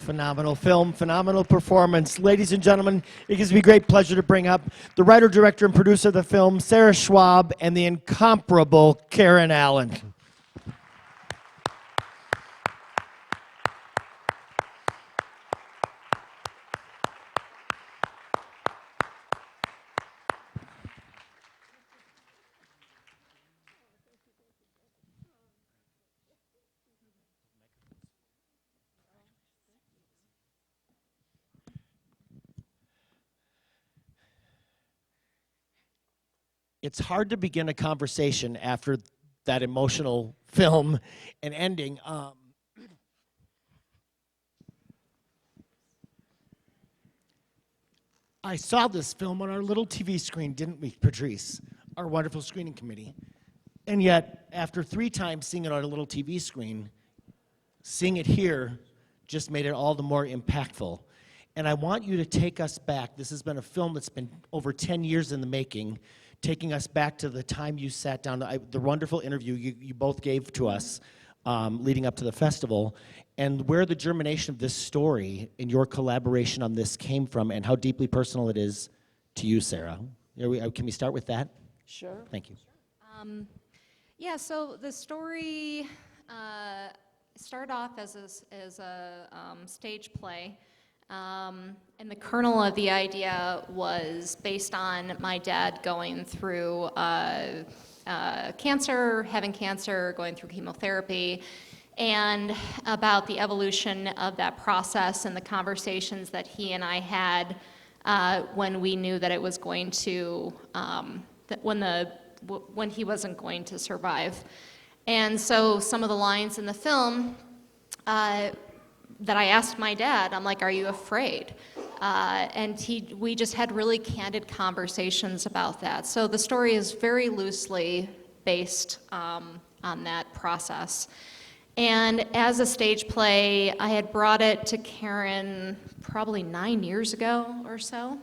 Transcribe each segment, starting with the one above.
Phenomenal film, phenomenal performance. Ladies and gentlemen, it gives me great pleasure to bring up the writer, director, and producer of the film, Sarah Schwab, and the incomparable Karen Allen. It's hard to begin a conversation after that emotional film and ending. I saw this film on our little TV screen, didn't we, Patrice? Our wonderful screening committee. And yet, after 3 times seeing it on a little TV screen, seeing it here just made it all the more impactful. And I want you to take us back. This has been a film that's been over 10 years in the making, taking us back to the time you sat down, the wonderful interview you both gave to us leading up to the festival, and where the germination of this story and your collaboration on this came from, and how deeply personal it is to you, Sarah. Can we start with that? Sure. Thank you. Yeah, so the story started off as a stage play. And the kernel of the idea was based on my dad going through cancer, having cancer, going through chemotherapy, and about the evolution of that process and the conversations that he and I had when we knew that it was going to, when he wasn't going to survive. And so some of the lines in the film that I asked my dad, I'm like, are you afraid? And we just had really candid conversations about that. So the story is very loosely based on that process. And as a stage play, I had brought it to Karen probably 9 years ago or so.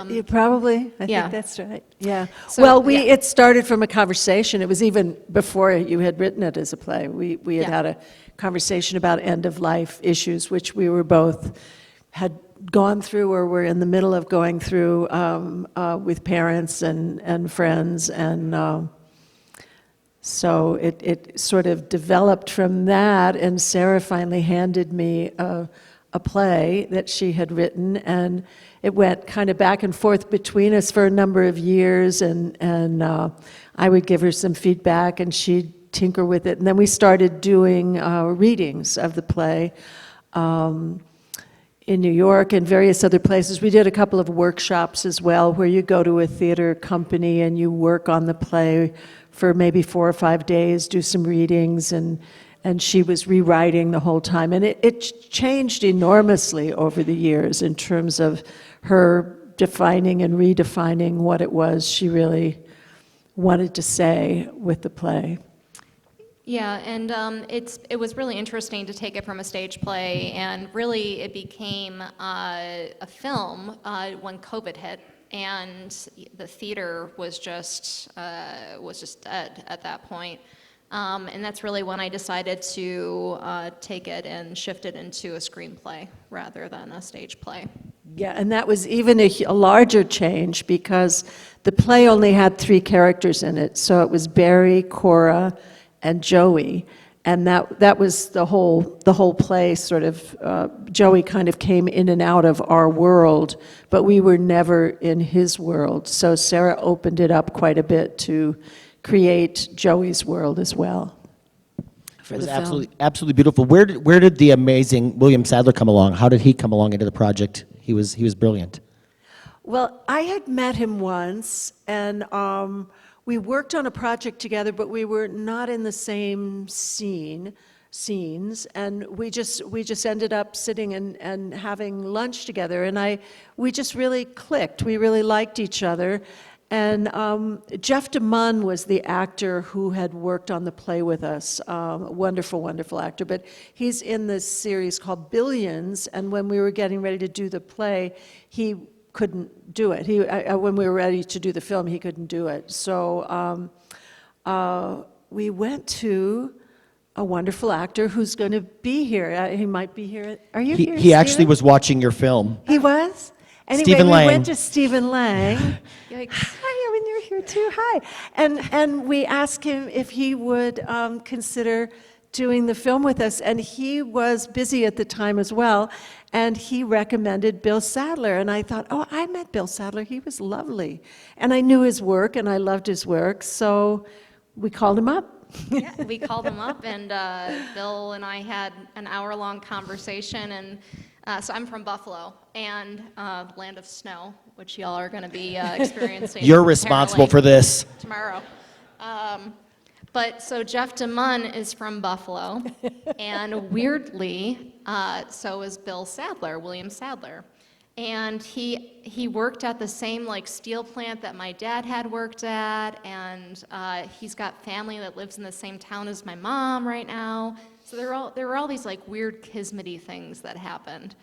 You probably, I yeah. think that's right. Yeah. So, well, yeah. It started from a conversation. It was even before you had written it as a play. We had Yeah. had a conversation about end-of-life issues, which we were both had gone through or were in the middle of going through with parents and friends. And so it sort of developed from that, and Sarah finally handed me a play that she had written, and it went kind of back and forth between us for a number of years, and I would give her some feedback and she'd tinker with it, and then we started doing readings of the play in New York and various other places. We did a couple of workshops as well, where you go to a theater company and you work on the play for maybe 4 or 5 days, do some readings, and she was rewriting the whole time. And it changed enormously over the years in terms of her defining and redefining what it was she really wanted to say with the play. Yeah, and it was really interesting to take it from a stage play, and really it became a film when COVID hit, and the theater was just dead at that point. And that's really when I decided to take it and shift it into a screenplay rather than a stage play. Yeah, and that was even a larger change, because the play only had 3 characters in it. So it was Barry, Cora, and Joey, and that was the whole play. Sort of Joey kind of came in and out of our world, but we were never in his world. So Sarah opened it up quite a bit to create Joey's world as well. It was absolutely beautiful. Where did the amazing William Sadler come along? How did he come along into the project? He was brilliant. Well, I had met him once, and we worked on a project together, but we were not in the same scenes, and we just ended up sitting and having lunch together, and we just really clicked. We really liked each other. And Jeff DeMunn was the actor who had worked on the play with us, wonderful, wonderful actor. But he's in this series called Billions, and when we were getting ready to do the play, he couldn't do it. When we were ready to do the film, he couldn't do it. So we went to a wonderful actor who's going to be here. He might be here. Are you He, here, he actually Stephen? was watching your film. He was? Anyway, Stephen we Lang. went to Stephen Lang. Yikes. Hi, I mean, you're here too. Hi. And we asked him if he would consider doing the film with us, and he was busy at the time as well, and he recommended Bill Sadler, and I thought, oh, I met Bill Sadler. He was lovely. And I knew his work, and I loved his work, so we called him up. Yeah, we called him up, and Bill and I had an hour-long conversation. And so I'm from Buffalo, and land of snow, which y'all are going to be experiencing. You're responsible apparently for this. tomorrow. But so Jeff DeMunn is from Buffalo, and weirdly, so is Bill Sadler, William Sadler. And he worked at the same like steel plant that my dad had worked at, and he's got family that lives in the same town as my mom right now. So there were all these like weird kismet-y things that happened,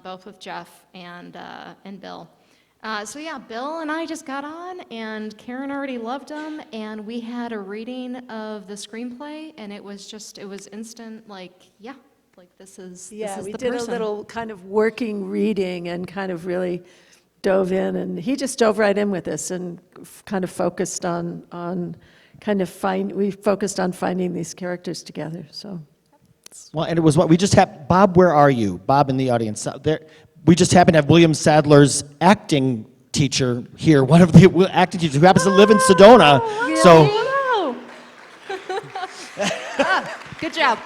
both with Jeff and Bill. So yeah, Bill and I just got on, and Karen already loved him, and we had a reading of the screenplay, and it was instant, like, yeah, like this is Yeah, this is we the did person. a little kind of working reading and kind of really dove in, and he just dove right in with us and kind of focused on we focused on finding these characters together, so. Well, and it was what we just had. Bob, where are you? Bob in the audience. There, we just happened to have William Sadler's acting teacher here, one of the acting teachers who happens to live in Sedona. So, Good job.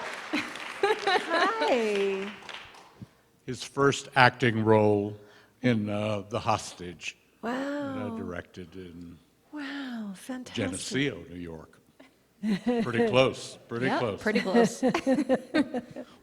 Hi. His first acting role in The Hostage, Wow, directed in wow, fantastic. Geneseo, New York. Pretty close, pretty Yeah, close. pretty close.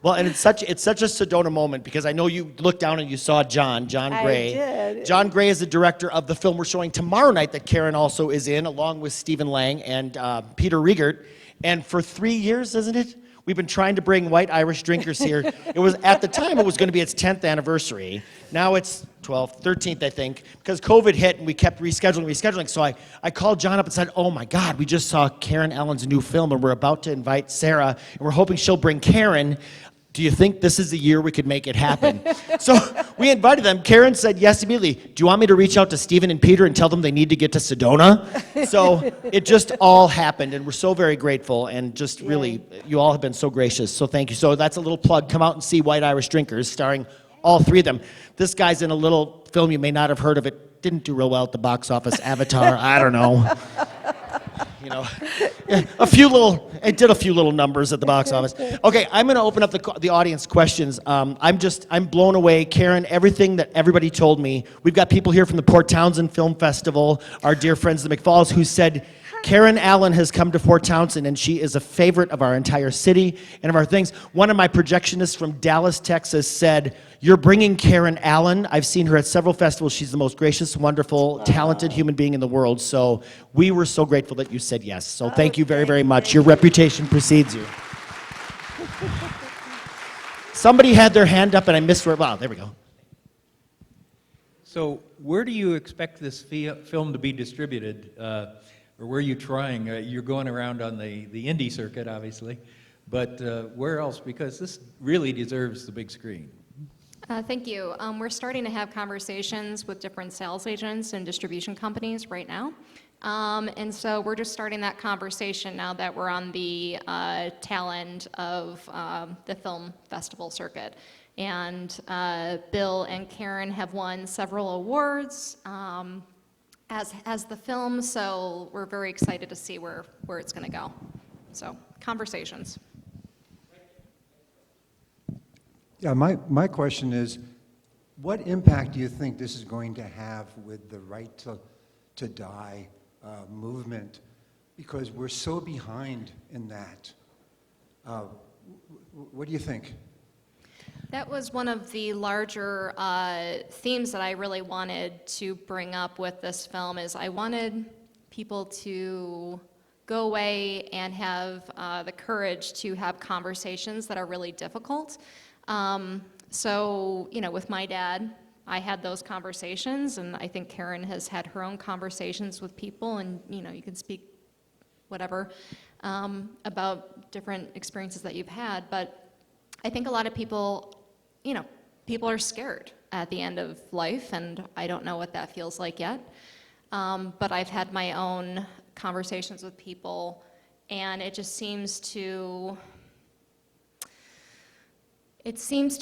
well, and it's such a Sedona moment because I know you looked down and you saw John Gray. I did. John Gray is the director of the film we're showing tomorrow night that Karen also is in, along with Stephen Lang and Peter Riegert. And for 3 years, isn't it? We've been trying to bring white Irish drinkers here. It was at the time it was going to be its 10th anniversary. Now it's 12th, 13th, I think, because COVID hit and we kept rescheduling. So I called John up and said, oh my God, we just saw Karen Allen's new film and we're about to invite Sarah and we're hoping she'll bring Karen. Do you think this is the year we could make it happen? So we invited them. Karen said yes immediately. Do you want me to reach out to Stephen and Peter and tell them they need to get to Sedona? So it just all happened, and we're so very grateful, and just really, you all have been so gracious, so thank you. So that's a little plug. Come out and see White Irish Drinkers, starring all three of them. This guy's in a little film you may not have heard of. It didn't do real well at the box office. Avatar, I don't know. You know, it did a few little numbers at the box office. Okay, I'm going to open up the audience questions. I'm blown away, Karen. Everything that everybody told me. We've got people here from the Port Townsend Film Festival, our dear friends the McFalls, who said Karen Allen has come to Fort Townsend and she is a favorite of our entire city and of our things. One of my projectionists from Dallas, Texas said, "You're bringing Karen Allen. I've seen her at several festivals. She's the most gracious, wonderful, talented human being in the world." So we were so grateful that you said yes. So thank you very, very much. Your reputation precedes you. Somebody had their hand up and I missed where. Wow, there we go. So where do you expect this film to be distributed? Or where are you trying? You're going around on the indie circuit, obviously. But where else? Because this really deserves the big screen. Thank you. We're starting to have conversations with different sales agents and distribution companies right now. And so we're just starting that conversation now that we're on the tail end of the film festival circuit. And Bill and Karen have won several awards as the film, so we're very excited to see where it's going to go. So conversations. Yeah, my question is, what impact do you think this is going to have with the Right to Die movement? Because we're so behind in that. What do you think? That was one of the larger themes that I really wanted to bring up with this film. Is I wanted people to go away and have the courage to have conversations that are really difficult. So, you know, with my dad, I had those conversations, and I think Karen has had her own conversations with people, and, you know, you can speak whatever, about different experiences that you've had. But I think a lot of people, people are scared at the end of life, and I don't know what that feels like yet. But I've had my own conversations with people, and it just seems to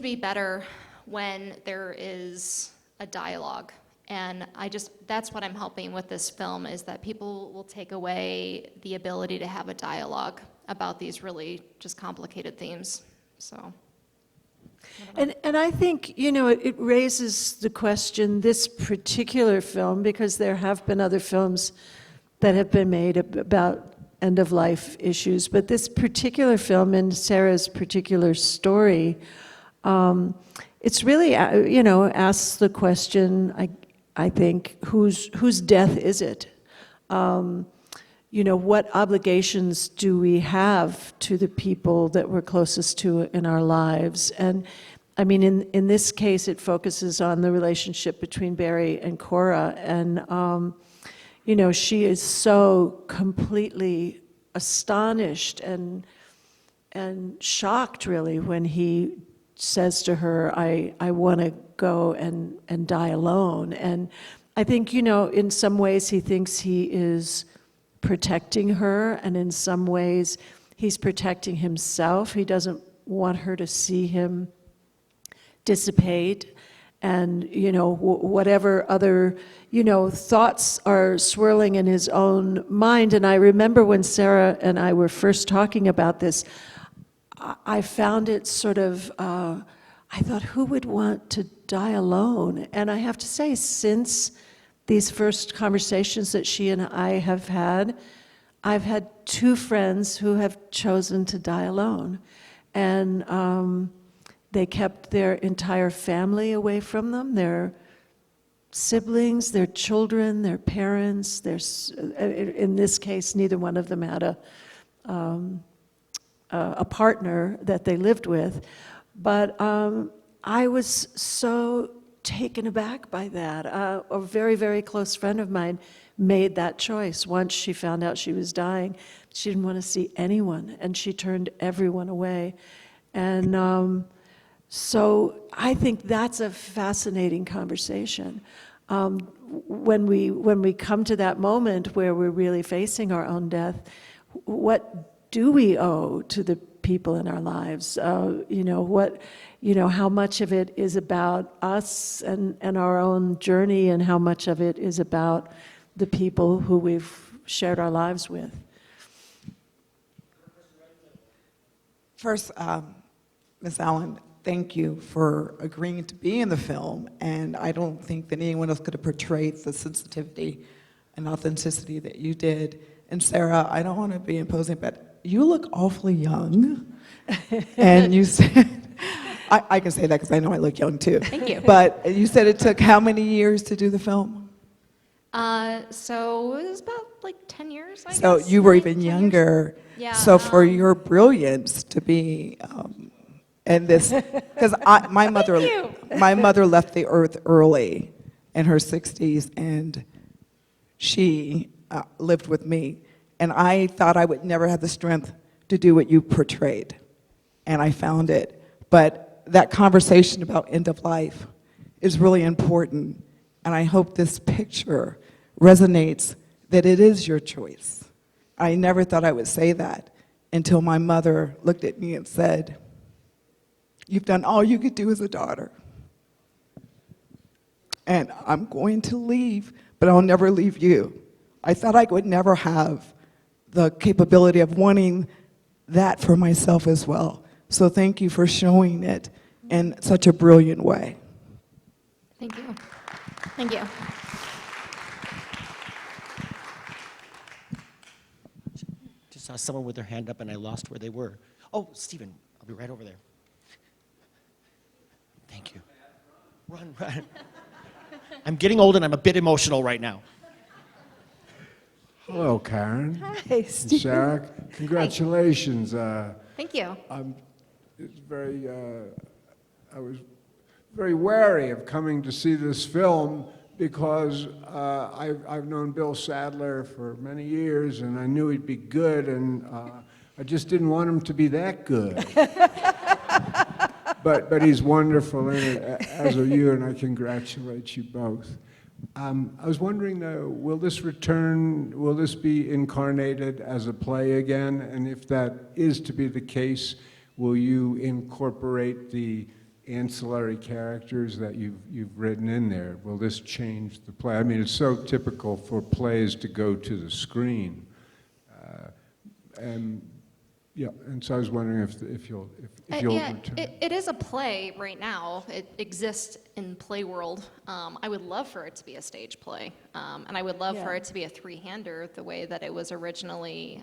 be better when there is a dialogue. And that's what I'm hoping with this film, is that people will take away the ability to have a dialogue about these really just complicated themes. So. And I think, it raises the question, this particular film, because there have been other films that have been made about end-of-life issues, but this particular film and Sarah's particular story, it's really, asks the question, I think, whose death is it? What obligations do we have to the people that we're closest to in our lives? And I mean, in this case, it focuses on the relationship between Barry and Cora. And, she is so completely astonished and shocked, really, when he says to her, I want to go and die alone. And I think, in some ways he thinks he is protecting her, and in some ways he's protecting himself. He doesn't want her to see him dissipate, and whatever other thoughts are swirling in his own mind. And I remember when Sarah and I were first talking about this, I found it sort of, I thought, who would want to die alone? And I have to say, since these first conversations that she and I have had, I've had 2 friends who have chosen to die alone. And they kept their entire family away from them, their siblings, their children, their parents. In this case, neither one of them had a partner that they lived with. But I was so taken aback by that. A very, very close friend of mine made that choice. Once she found out she was dying, she didn't want to see anyone, and she turned everyone away. And so I think that's a fascinating conversation. When we come to that moment where we're really facing our own death, what do we owe to the people in our lives? How much of it is about us and our own journey, and how much of it is about the people who we've shared our lives with? First, Ms. Allen, thank you for agreeing to be in the film, and I don't think that anyone else could have portrayed the sensitivity and authenticity that you did. And Sarah, I don't want to be imposing, but you look awfully young. And you said, I can say that because I know I look young too. Thank you. But you said it took how many years to do the film? So it was about like 10 years, I guess. So you were 9, even 10 years. younger. Yeah. So for your brilliance to be, and this, because my mother left the earth early in her 60s, and she lived with me. And I thought I would never have the strength to do what you portrayed. And I found it. But that conversation about end of life is really important. And I hope this picture resonates that it is your choice. I never thought I would say that until my mother looked at me and said, "You've done all you could do as a daughter. And I'm going to leave, but I'll never leave you." I thought I would never have the capability of wanting that for myself as well. So thank you for showing it in such a brilliant way. Thank you. Thank you. Just saw someone with their hand up and I lost where they were. Oh, Stephen, I'll be right over there. Thank you. Run, run. I'm getting old and I'm a bit emotional right now. Hello, Karen. Hi, And Sarah, congratulations. Thank you. It's very, I was very wary of coming to see this film because I've known Bill Sadler for many years, and I knew he'd be good, and I just didn't want him to be that good. But he's wonderful in it, as are you, and I congratulate you both. I was wondering, though, will this be incarnated as a play again? And if that is to be the case, will you incorporate the ancillary characters that you've written in there? Will this change the play? I mean, it's so typical for plays to go to the screen. And so I was wondering if you'll Yeah, return. it is a play right now. It exists in play world. I would love for it to be a stage play, and I would love for it to be a three-hander the way that it was originally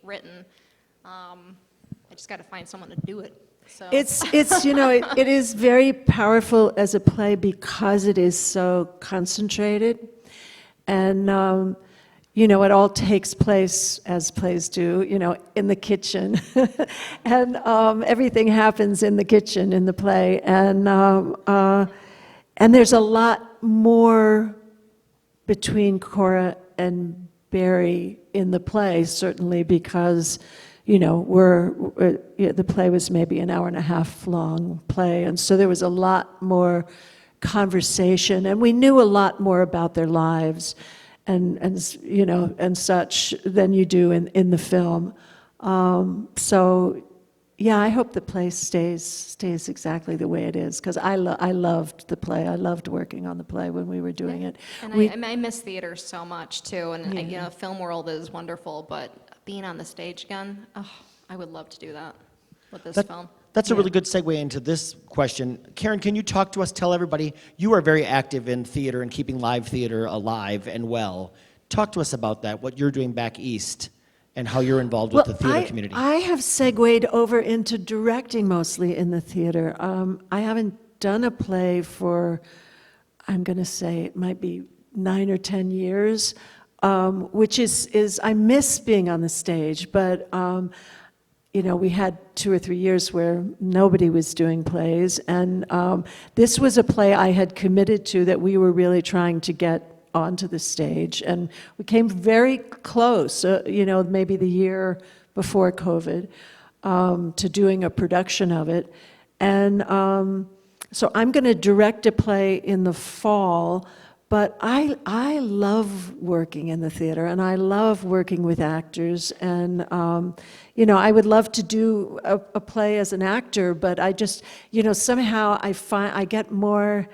written. I just got to find someone to do it. So. It's you know, it is very powerful as a play because it is so concentrated, and you know, it all takes place, as plays do, you know, in the kitchen, and everything happens in the kitchen in the play, and there's a lot more between Cora and Barry in the play, certainly because, you know, the play was maybe an hour and a half long play, and so there was a lot more conversation, and we knew a lot more about their lives, and you know, and such than you do in the film. So, yeah, I hope the play stays exactly the way it is, because I loved the play. I loved working on the play when we were doing it. And I miss theater so much too, and you know, film world is wonderful, but being on the stage again, oh, I would love to do that with this film. That's a really good segue into this question. Karen, can you talk to us, tell everybody, you are very active in theater and keeping live theater alive and well. Talk to us about that, what you're doing back east, and how you're involved with the theater community. I have segued over into directing mostly in the theater. I haven't done a play for, I'm going to say it might be 9 or 10 years, which is I miss being on the stage, but you know, we had 2 or 3 years where nobody was doing plays, and this was a play I had committed to that we were really trying to get onto the stage, and we came very close, you know, maybe the year before COVID, to doing a production of it, and so I'm going to direct a play in the fall. But I love working in the theater, and I love working with actors, and you know, I would love to do a play as an actor, but I just, you know, somehow I get more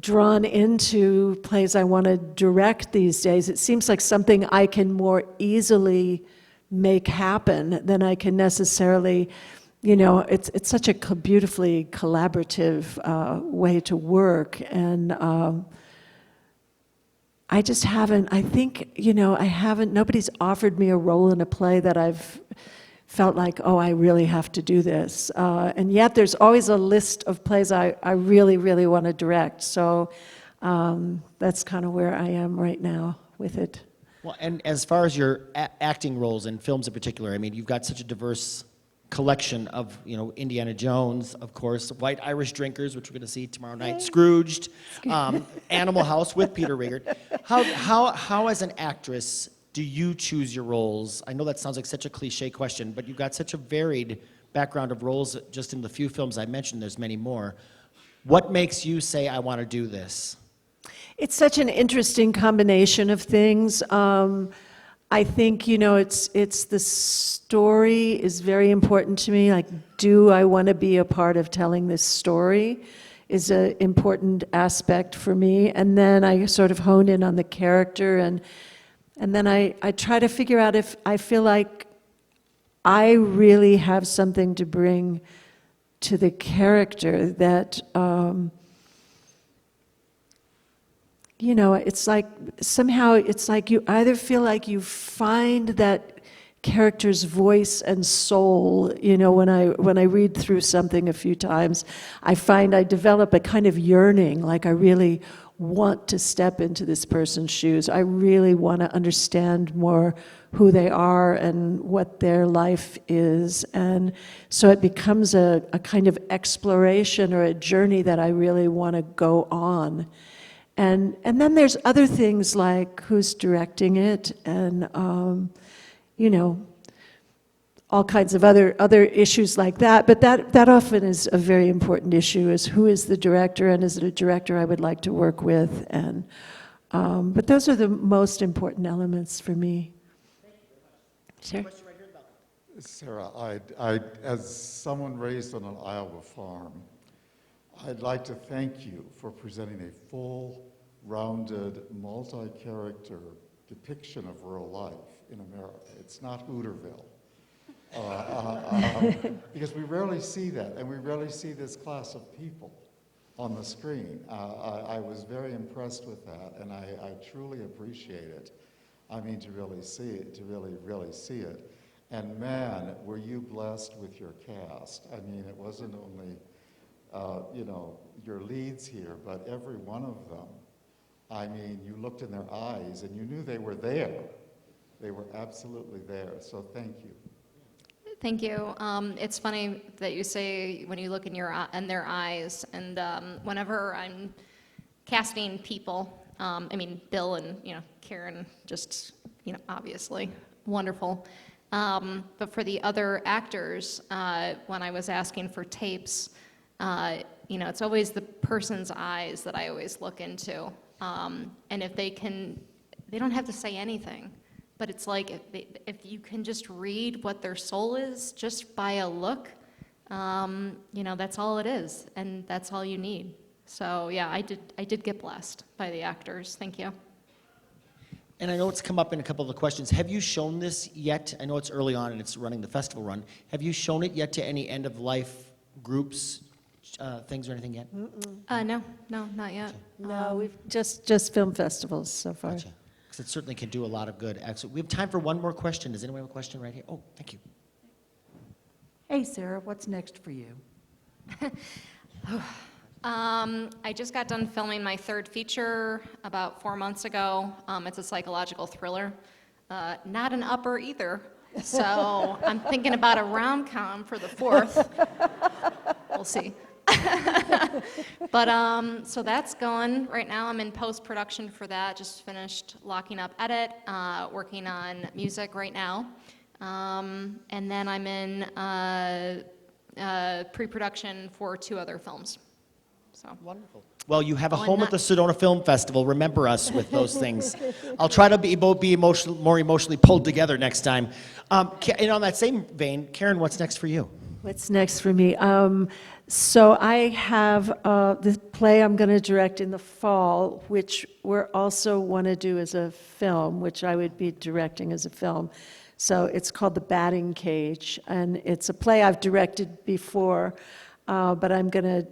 drawn into plays I want to direct these days. It seems like something I can more easily make happen than I can necessarily, you know, it's such a beautifully collaborative way to work, and I just haven't, I think, you know, nobody's offered me a role in a play that I've felt like, oh, I really have to do this. And yet there's always a list of plays I really, really want to direct. So that's kind of where I am right now with it. Well, and as far as your acting roles in films in particular, I mean, you've got such a diverse collection of, you know, Indiana Jones, of course, White Irish Drinkers, which we're going to see tomorrow night, Scrooged, Animal House with Peter Riegert. How as an actress do you choose your roles? I know that sounds like such a cliche question, but you've got such a varied background of roles just in the few films I mentioned. There's many more. What makes you say, I want to do this? It's such an interesting combination of things. I think, you know, it's the story is very important to me. Like, do I want to be a part of telling this story is an important aspect for me. And then I sort of hone in on the character, and then I try to figure out if I feel like I really have something to bring to the character that, you know, it's like, somehow it's like you either feel like you find that character's voice and soul, you know, when I read through something a few times, I find I develop a kind of yearning, like I really want to step into this person's shoes. I really want to understand more who they are and what their life is. And so it becomes a kind of exploration or a journey that I really want to go on. And then there's other things like who's directing it and, you know, all kinds of other issues like that. But that often is a very important issue, is who is the director, and is it a director I would like to work with? And but those are the most important elements for me. Sure. Sarah, as someone raised on an Iowa farm, I'd like to thank you for presenting a full, rounded, multi-character depiction of rural life in America. It's not Hooterville. Because we rarely see that, and we rarely see this class of people on the screen. I was very impressed with that, and I truly appreciate it. I mean, to really see it, to really see it. And man, were you blessed with your cast. I mean, it wasn't only, you know, your leads here, but every one of them. I mean, you looked in their eyes and you knew they were there. They were absolutely there, so thank you. Thank you. It's funny that you say when you look in their eyes, and whenever I'm casting people, I mean, Bill and, you know, Karen, just, you know, obviously wonderful. But for the other actors, when I was asking for tapes, you know, it's always the person's eyes that I always look into. And if they don't have to say anything, but it's like if you can just read what their soul is just by a look, you know, that's all it is, and that's all you need. So yeah, I did get blessed by the actors. Thank you. And I know it's come up in a couple of the questions. Have you shown this yet? I know it's early on and it's running the festival run. Have you shown it yet to any end-of-life groups, things or anything yet? No, not yet. No, we've just film festivals so far. Gotcha. Because it certainly can do a lot of good. Excellent. We have time for one more question. Does anyone have a question right here? Oh, thank you. Hey, Sarah, what's next for you? I just got done filming my third feature about 4 months ago. It's a psychological thriller. Not an upper either. So I'm thinking about a rom-com for the fourth. We'll see. But so that's going. Right now I'm in post-production for that. Just finished locking up edit, working on music right now. And then I'm in pre-production for 2 other films. So wonderful. Well, you have a home at the Sedona Film Festival. Remember us with those things. I'll try to be more emotionally pulled together next time. And on that same vein, Karen, what's next for you? What's next for me? So I have the play I'm going to direct in the fall, which we also want to do as a film, which I would be directing as a film. So it's called The Batting Cage, and it's a play I've directed before, but I'm going to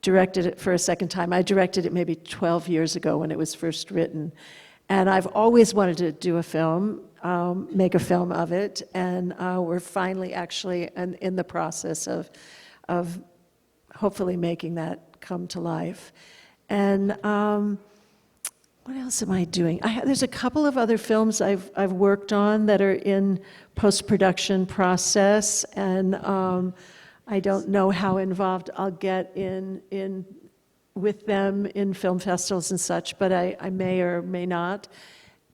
direct it for a second time. I directed it maybe 12 years ago when it was first written, and I've always wanted to do a film, make a film of it, and we're finally actually in the process of hopefully making that come to life. And what else am I doing? There's a couple of other films I've worked on that are in post-production process, and I don't know how involved I'll get in with them in film festivals and such, but I may or may not.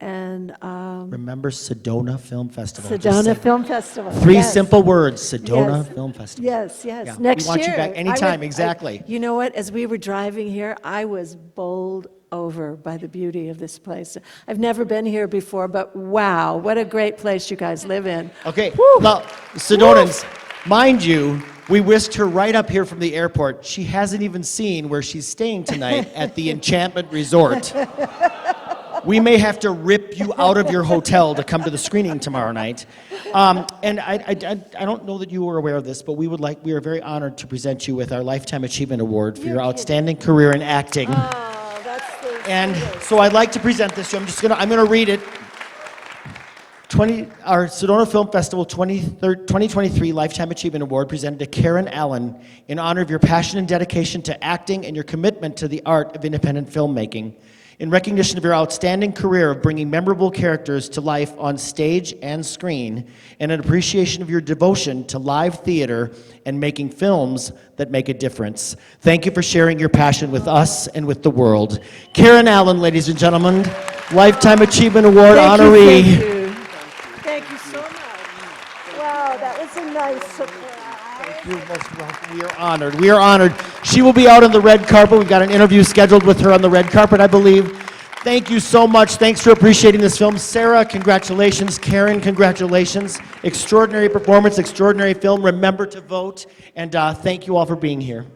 And Remember Sedona Film Festival. Sedona Film Festival. 3 yes. simple words, Sedona Yes. Film Festival. Yes, yes. Yeah. Next year. We want you back anytime, exactly. You know what? As we were driving here, I was bowled over by the beauty of this place. I've never been here before, but wow, what a great place you guys live in. Okay, now, Sedonans, mind you, we whisked her right up here from the airport. She hasn't even seen where she's staying tonight at the Enchantment Resort. We may have to rip you out of your hotel to come to the screening tomorrow night. And I don't know that you were aware of this, but we are very honored to present you with our Lifetime Achievement Award for your outstanding career in acting. Oh, that's the And sweetest. so I'd like to present this to you. I'm gonna read it. Our Sedona Film Festival 2023 Lifetime Achievement Award presented to Karen Allen in honor of your passion and dedication to acting and your commitment to the art of independent filmmaking. In recognition of your outstanding career of bringing memorable characters to life on stage and screen, and an appreciation of your devotion to live theater and making films that make a difference. Thank you for sharing your passion with us and with the world. Karen Allen, ladies and gentlemen, Lifetime Achievement Award honoree. Thank you. Thank you so much. Wow, that was a nice surprise. You're most welcome. We are honored. We are honored. She will be out on the red carpet. We've got an interview scheduled with her on the red carpet, I believe. Thank you so much. Thanks for appreciating this film. Sarah, congratulations. Karen, congratulations. Extraordinary performance, extraordinary film. Remember to vote. And thank you all for being here.